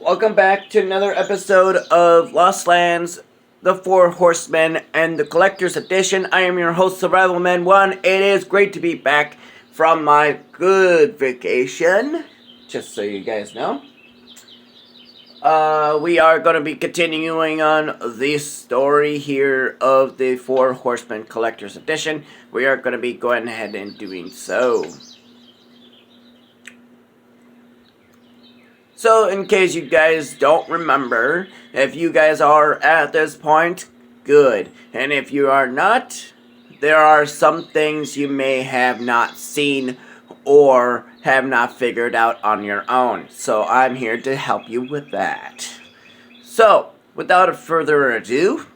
Welcome back to another episode of Lost Lands, The Four Horsemen, and the Collector's Edition. I am your host, Survivalman1. It is great to be back from my good vacation, just so you guys know. We are going to be continuing on the story here of the Four Horsemen Collector's Edition. We are going to be going ahead and doing so. So, in case you guys don't remember, if you guys are at this point, good. And if you are not, there are some things you may have not seen or have not figured out on your own. So, I'm here to help you with that. So, without further ado,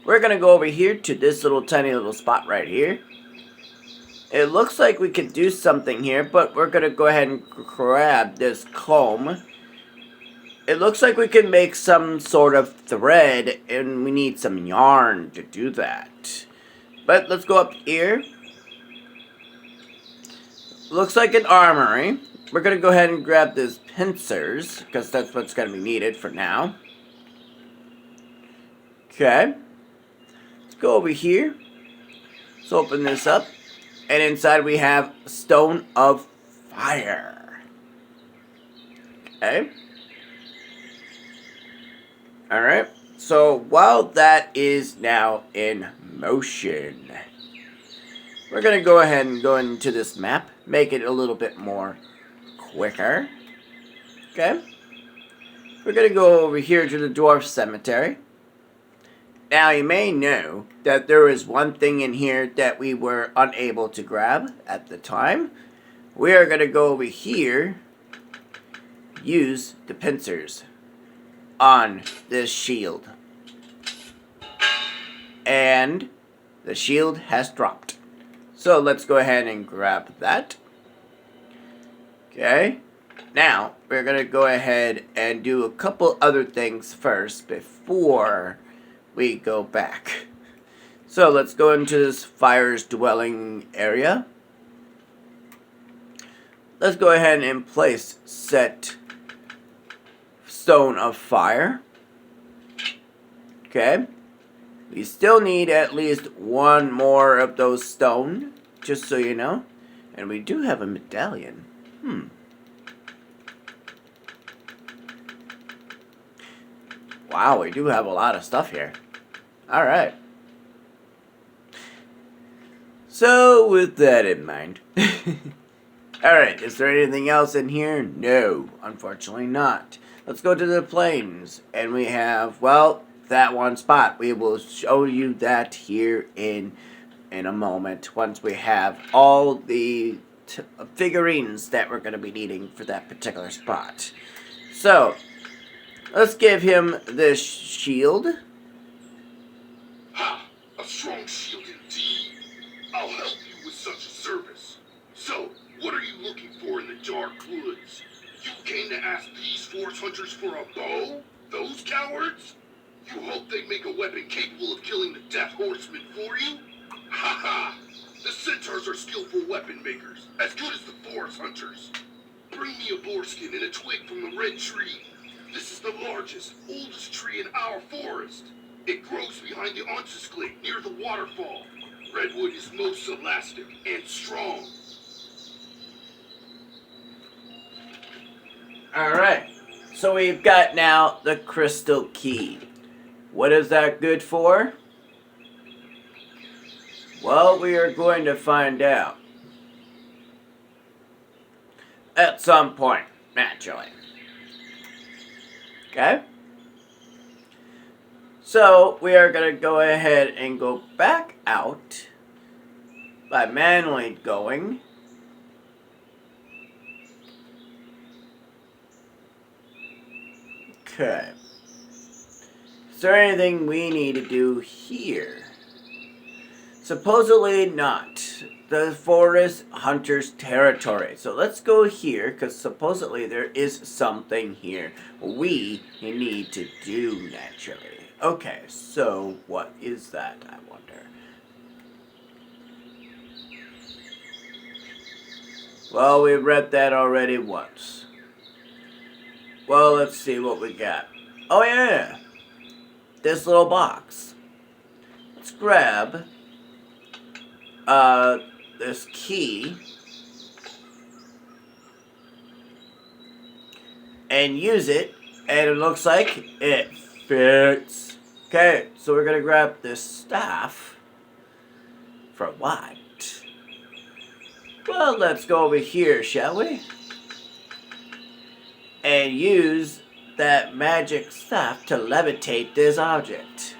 we're going to go over here to this little tiny little spot right here. It looks like we could do something here, but we're going to go ahead and grab this comb. It looks like we can make some sort of thread, and we need some yarn to do that. But let's go up here. Looks like an armory. We're going to go ahead and grab these pincers, because that's what's going to be needed for now. Okay. Let's go over here. Let's open this up. And inside we have Stone of Fire. Okay. Alright. So while that is now in motion, we're going to go ahead and go into this map. Make it a little bit more quicker. Okay. We're going to go over here to the Dwarf Cemetery. Now, you may know that there is one thing in here that we were unable to grab at the time. We are going to go over here, use the pincers on this shield. And the shield has dropped. So, let's go ahead and grab that. Okay. Now, we're going to go ahead and do a couple other things first before we go back. So let's go into this fire's dwelling area. Let's go ahead and place set Stone of Fire. Okay. We still need at least one more of those stone, just so you know. And we do have a medallion. Wow, we do have a lot of stuff here. Alright. So, with that in mind. Alright, is there anything else in here? No, unfortunately not. Let's go to the plains. And we have, well, that one spot. We will show you that here in a moment. Once we have all the figurines that we're going to be needing for that particular spot. So, let's give him this shield. Ha! A strong shield indeed. I'll help you with such a service. So, what are you looking for in the dark woods? You came to ask these forest hunters for a bow? Those cowards? You hope they make a weapon capable of killing the Death Horsemen for you? Ha ha! The centaurs are skillful weapon makers, as good as the forest hunters. Bring me a boar skin and a twig from the red tree. This is the largest, oldest tree in our forest. It grows behind the Onsusclay near the waterfall. Redwood is most elastic and strong. Alright. So we've got now the crystal key. What is that good for? Well, we are going to find out. At some point, naturally. Okay? So, we are going to go ahead and go back out by manually going. Okay. Is there anything we need to do here? Supposedly not. The forest hunter's territory. So let's go here, because supposedly there is something here we need to do naturally. Okay, so what is that, I wonder? Well, we read that already once. Well, let's see what we got. Oh yeah, this little box. Let's grab this key and use it, and it looks like it fits. Okay, so we're gonna grab this staff. For what? Well, let's go over here, shall we? And use that magic staff to levitate this object.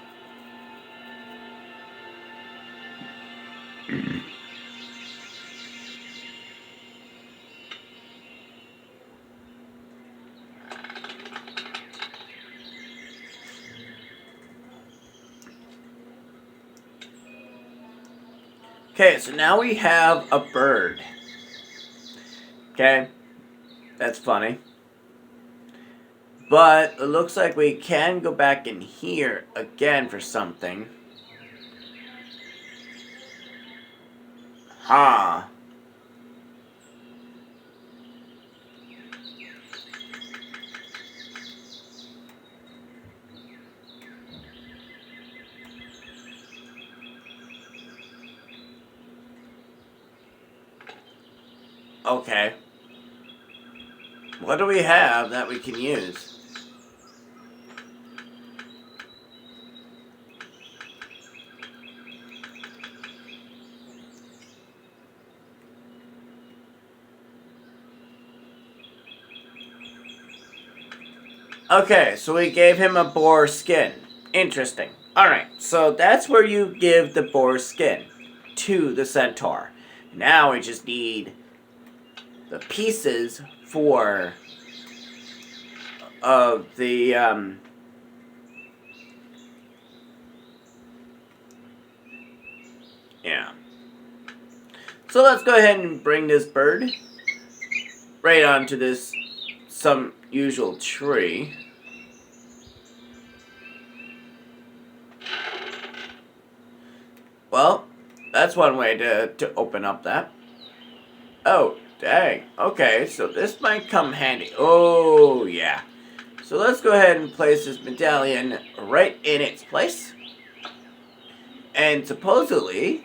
Okay, so now we have a bird. Okay, that's funny. But it looks like we can go back in here again for something. Huh. Okay. What do we have that we can use? Okay, so we gave him a boar skin. Interesting. Alright, so that's where you give the boar skin to the centaur. Now we just need the pieces for the yeah. So let's go ahead and bring this bird right onto this some usual tree. Well, that's one way to open up that. Oh, dang. Okay, so this might come handy. Oh, yeah. So let's go ahead and place this medallion right in its place. And supposedly,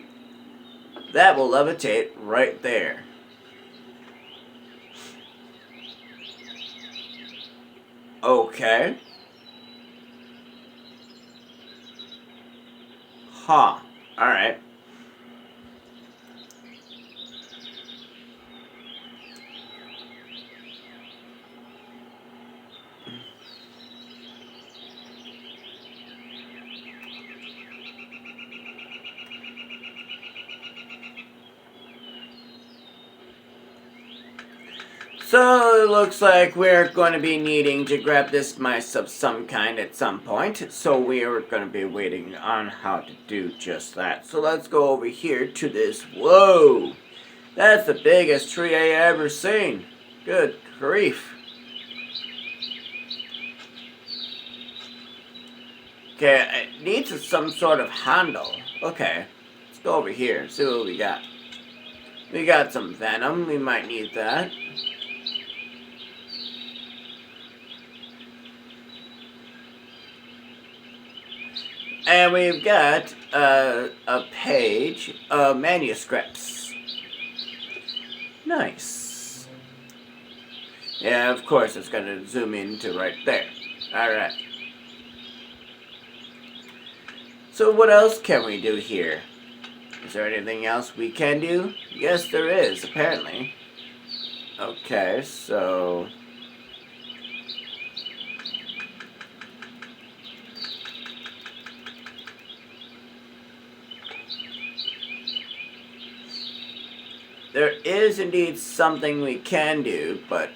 that will levitate right there. Okay. Huh. Alright. So it looks like we're going to be needing to grab this mice of some kind at some point. So we are going to be waiting on how to do just that. So let's go over here to this. Whoa! That's the biggest tree I ever seen. Good grief. Okay, it needs some sort of handle. Okay, let's go over here and see what we got. We got some venom. We might need that. And we've got a page of manuscripts. Nice. Yeah, of course it's going to zoom into right there. Alright. So what else can we do here? Is there anything else we can do? Yes, there is, apparently. Okay, so... there is indeed something we can do, but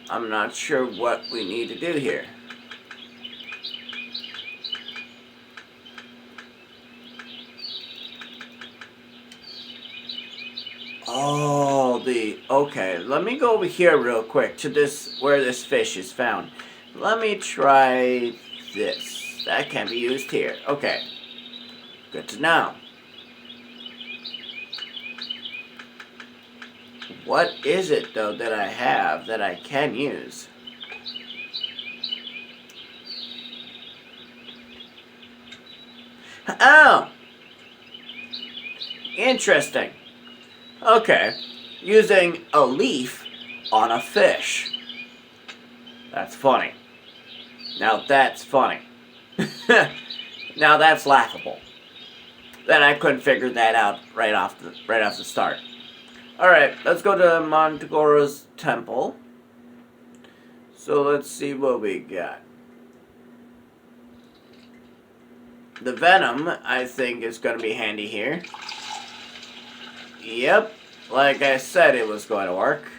I'm not sure what we need to do here. Oh, okay, let me go over here real quick to this, where this fish is found. Let me try this. That can be used here. Okay, good to know. What is it, though, that I have that I can use? Oh! Interesting. Okay. Using a leaf on a fish. That's funny. Now that's funny. Now that's laughable. Then I couldn't figure that out right off the start. Alright, let's go to Montgora's temple. So let's see what we got. The venom, I think, is going to be handy here. Yep, like I said it was going to work.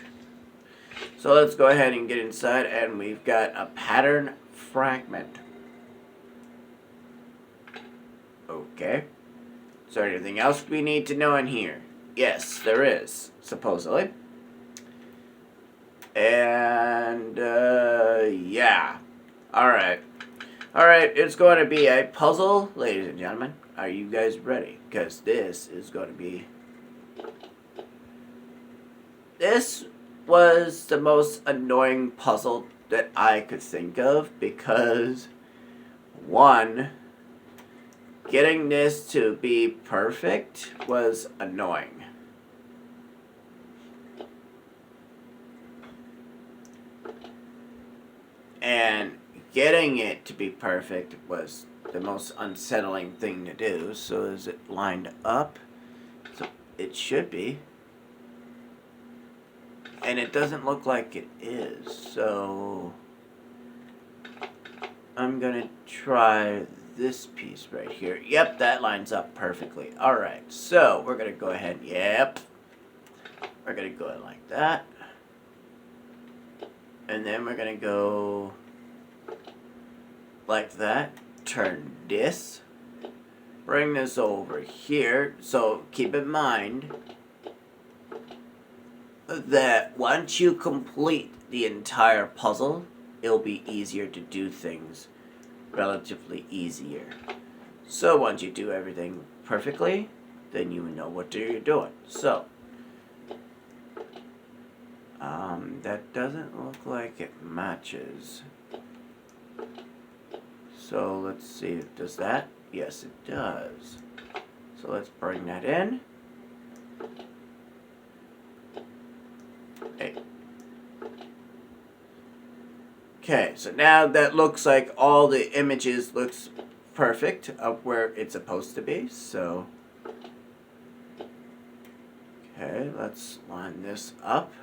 So let's go ahead and get inside, and we've got a pattern fragment. Okay. Is there anything else we need to know in here? Yes, there is, supposedly. And, yeah. Alright. Alright, it's going to be a puzzle, ladies and gentlemen. Are you guys ready? Because this is going to be... This was the most annoying puzzle that I could think of because, one, getting this to be perfect was annoying. And getting it to be perfect was the most unsettling thing to do. So is it lined up? So it should be. And it doesn't look like it is. So I'm gonna try this piece right here. Yep, that lines up perfectly. Alright, so we're gonna go ahead. Yep. We're gonna go like that. And then we're gonna go like that. Turn this. Bring this over here. So keep in mind that once you complete the entire puzzle, it'll be easier to do things relatively easier. So once you do everything perfectly, then you know what you're doing. So that doesn't look like it matches. So let's see, does that? Yes, it does. So let's bring that in. Okay, so now that looks like all the images looks perfect of where it's supposed to be. So, okay, let's line this up.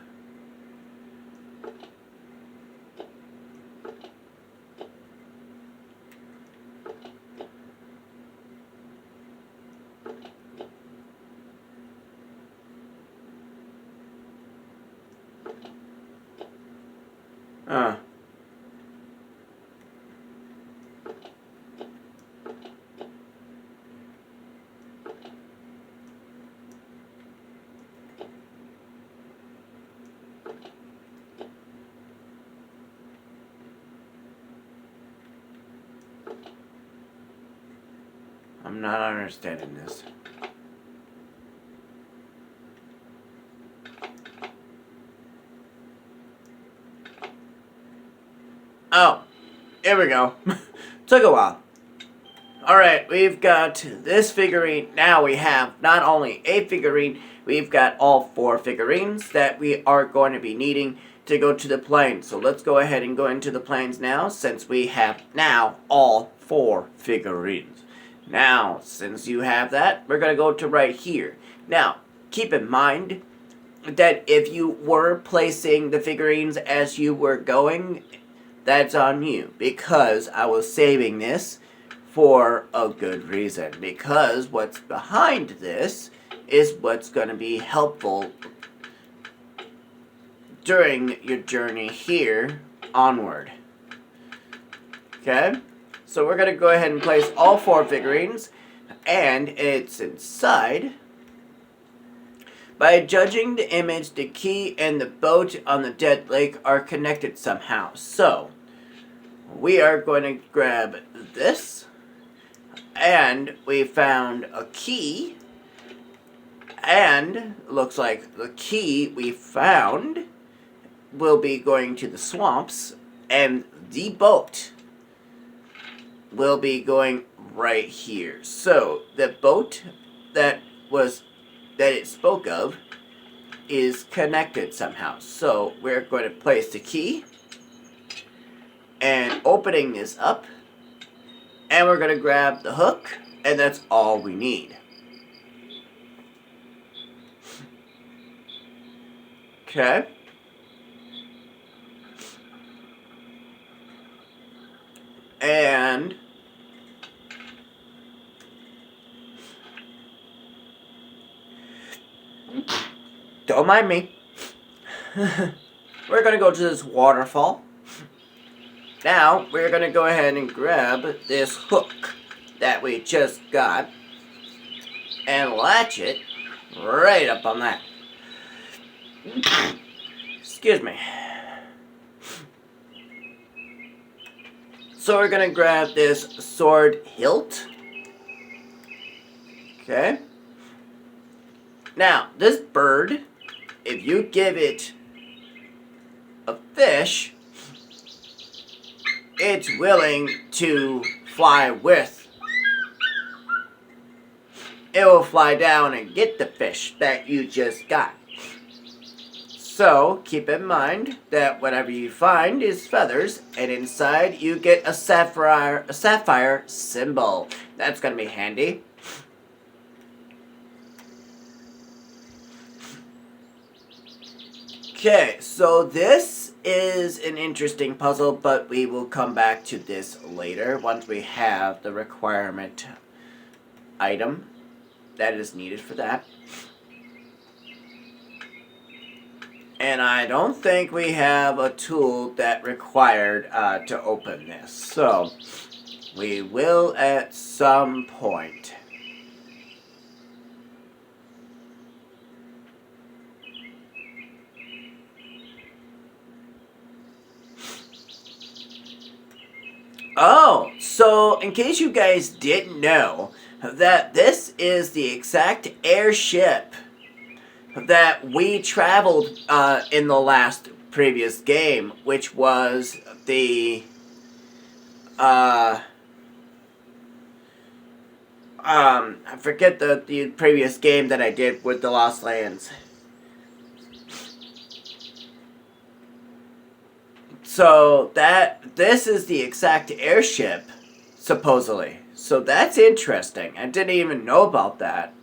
I'm not understanding this. Oh, here we go. Took a while. Alright, we've got this figurine. Now we have not only a figurine, we've got all 4 figurines that we are going to be needing to go to the plains. So let's go ahead and go into the plains now, since we have now all 4 figurines. Now, since you have that, we're going to go to right here. Now, keep in mind that if you were placing the figurines as you were going, that's on you, because I was saving this for a good reason. Because what's behind this is what's going to be helpful during your journey here onward. Okay? So we're going to go ahead and place all 4 figurines, and it's inside. By judging the image, the key and the boat on the dead lake are connected somehow. So, we are going to grab this, and we found a key, And looks like the key we found will be going to the swamps, and the boat will be going right here. So the boat that it spoke of is connected somehow. So we're going to place the key and opening this up, and we're going to grab the hook, and that's all we need. Okay. And don't mind me. We're going to go to this waterfall. Now, we're going to go ahead and grab this hook that we just got and latch it right up on that. Excuse me. So we're going to grab this sword hilt. Okay. Now, this bird, if you give it a fish, it's willing to fly with. It will fly down and get the fish that you just got. So, keep in mind that whatever you find is feathers, and inside you get a sapphire symbol. That's going to be handy. Okay, so this is an interesting puzzle, but we will come back to this later once we have the requirement item that is needed for that. And I don't think we have a tool that required to open this. So, we will at some point. Oh, so in case you guys didn't know, that this is the exact airship that we traveled in the last previous game, which was the I forget the previous game that I did with the Lost Lands. So this is the exact airship, supposedly. So that's interesting. I didn't even know about that.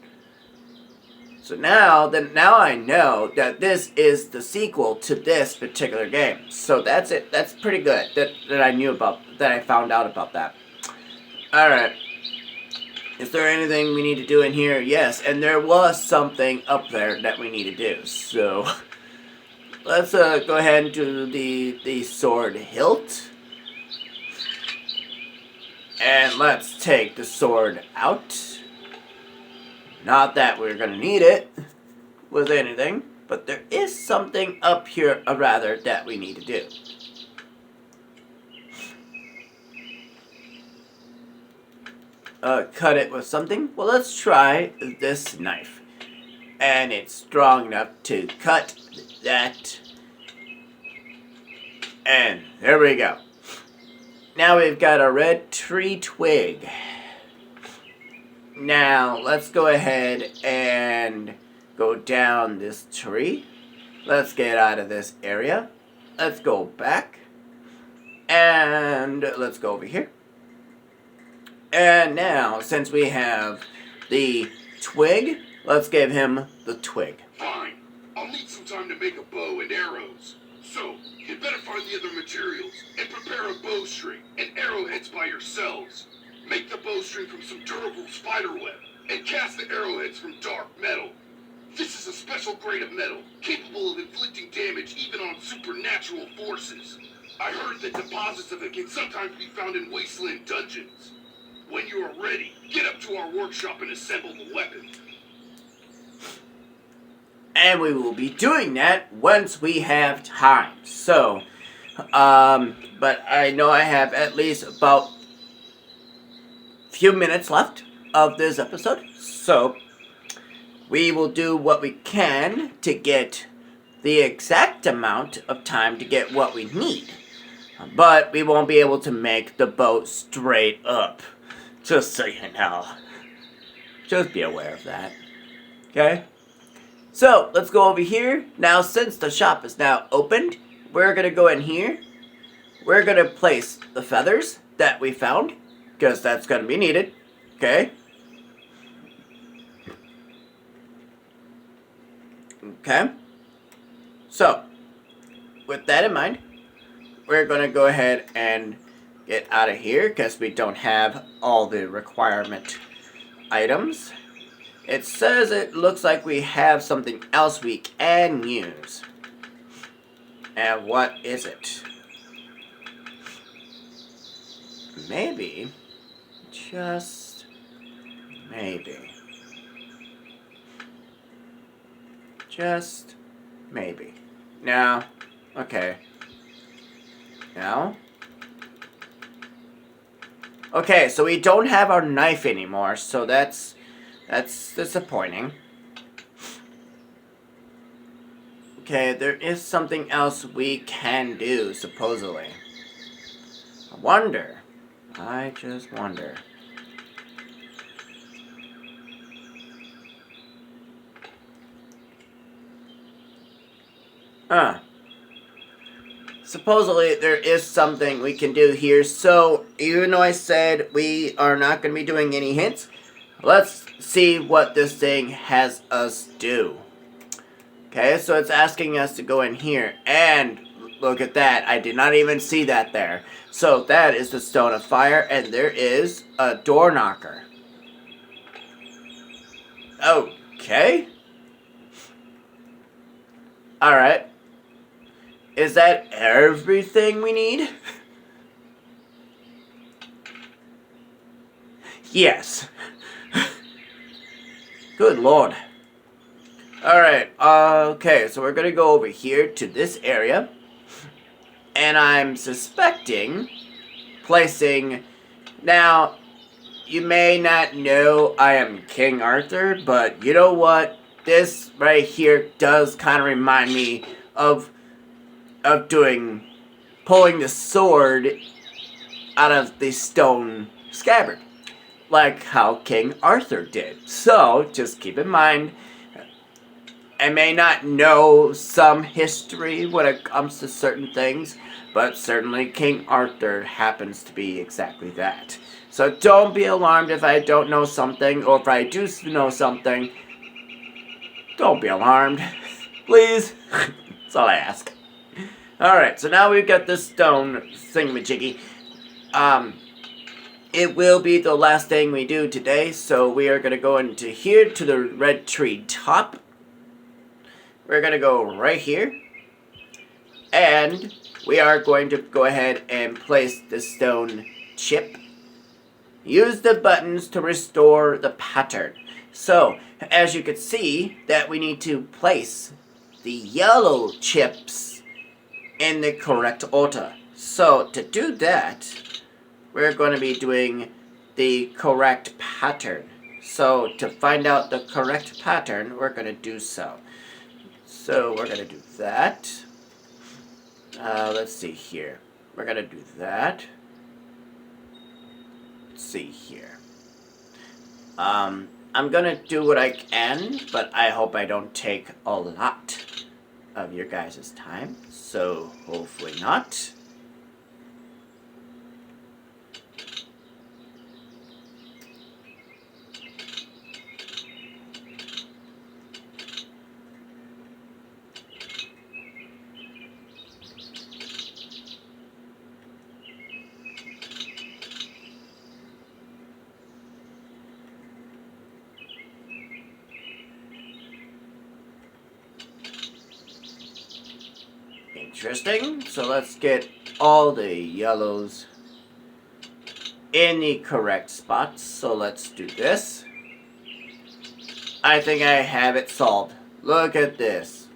So now I know that this is the sequel to this particular game. So that's it. That's pretty good. That I knew about. That I found out about that. All right. Is there anything we need to do in here? Yes, and there was something up there that we need to do. So let's go ahead and do the sword hilt. And let's take the sword out. Not that we're going to need it with anything, but there is something up here, that we need to do. Cut it with something. Well, let's try this knife. And it's strong enough to cut that. And there we go. Now we've got a red tree twig. Now, let's go ahead and go down this tree. Let's get out of this area. Let's go back. And let's go over here. And now, since we have the twig, let's give him the twig. Fine. I'll need some time to make a bow and arrows. So, you better find the other materials and prepare a bowstring and arrowheads by yourselves. Make the bowstring from some durable spider web, and cast the arrowheads from dark metal. This is a special grade of metal, capable of inflicting damage even on supernatural forces. I heard that deposits of it can sometimes be found in wasteland dungeons. When you are ready, get up to our workshop and assemble the weapon. And we will be doing that once we have time. So, but I know I have at least about few minutes left of this episode, so we will do what we can to get the exact amount of time to get what we need. But we won't be able to make the boat straight up. Just so you know. Just be aware of that. Okay? So, let's go over here. Now, since the shop is now opened, we're going to go in here. We're going to place the feathers that we found, because that's going to be needed. Okay? Okay? So, with that in mind, we're going to go ahead and get out of here, because we don't have all the requirement items. It says it looks like we have something else we can use. And what is it? Maybe, just maybe, just maybe. Now, okay. Now, okay, so we don't have our knife anymore, so that's disappointing. Okay, there is something else we can do, supposedly. I just wonder. Supposedly, there is something we can do here, so even though I said we are not going to be doing any hints, let's see what this thing has us do. Okay, so it's asking us to go in here, and look at that, I did not even see that there. So that is the Stone of Fire, and there is a door knocker. Okay. Alright. Is that everything we need? Yes. Good lord. Alright, okay, so we're gonna go over here to this area. And I'm suspecting placing... Now, you may not know I am King Arthur, but you know what? This right here does kind of remind me of pulling the sword out of the stone scabbard, like how King Arthur did. So, just keep in mind, I may not know some history when it comes to certain things, but certainly King Arthur happens to be exactly that. So don't be alarmed if I don't know something, or if I do know something, don't be alarmed. Please. That's all I ask. Alright, so now we've got this stone thingamajiggy. It will be the last thing we do today, so we are going to go into here to the red tree top. We're going to go right here. And we are going to go ahead and place the stone chip. Use the buttons to restore the pattern. So, as you can see, that we need to place the yellow chips in the correct order. So, to do that, we're going to be doing the correct pattern. So, to find out the correct pattern, we're going to do so. So, we're going to do that. Let's see here. We're going to do that. Let's see here. I'm going to do what I can, but I hope I don't take a lot of your guys' time. So, hopefully not. Interesting. So let's get all the yellows in the correct spots. So let's do this. I think I have it solved. Look at this.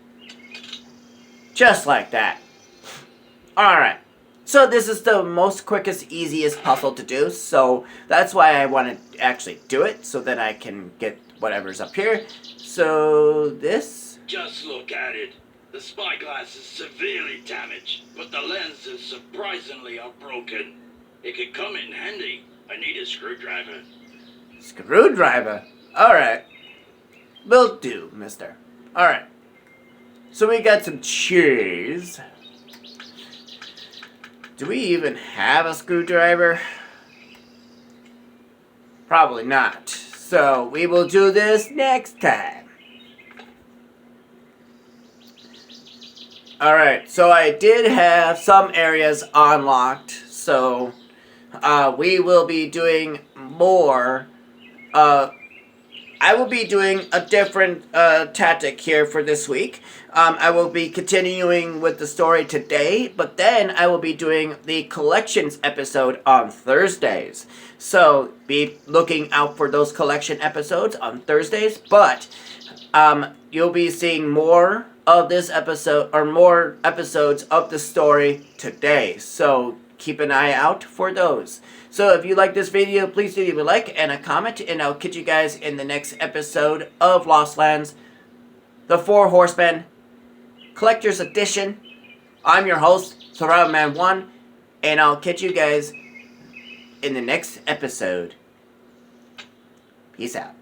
Just like that. Alright. So this is the most quickest, easiest puzzle to do. So that's why I want to actually do it. So that I can get whatever's up here. So this? Just look at it. The spyglass is severely damaged, but the lenses surprisingly are broken. It could come in handy. I need a screwdriver. Screwdriver? Alright. Will do, mister. Alright. So we got some cheese. Do we even have a screwdriver? Probably not. So we will do this next time. Alright, so I did have some areas unlocked, so we will be doing more. I will be doing a different tactic here for this week. I will be continuing with the story today, but then I will be doing the collections episode on Thursdays. So be looking out for those collection episodes on Thursdays, but you'll be seeing more of this episode, or more episodes of the story today. So keep an eye out for those. So if you like this video, please do leave a like and a comment, and I'll catch you guys in the next episode of Lost Lands, The Four Horsemen, Collector's Edition. I'm your host, SurvivalMan1, and I'll catch you guys in the next episode. Peace out.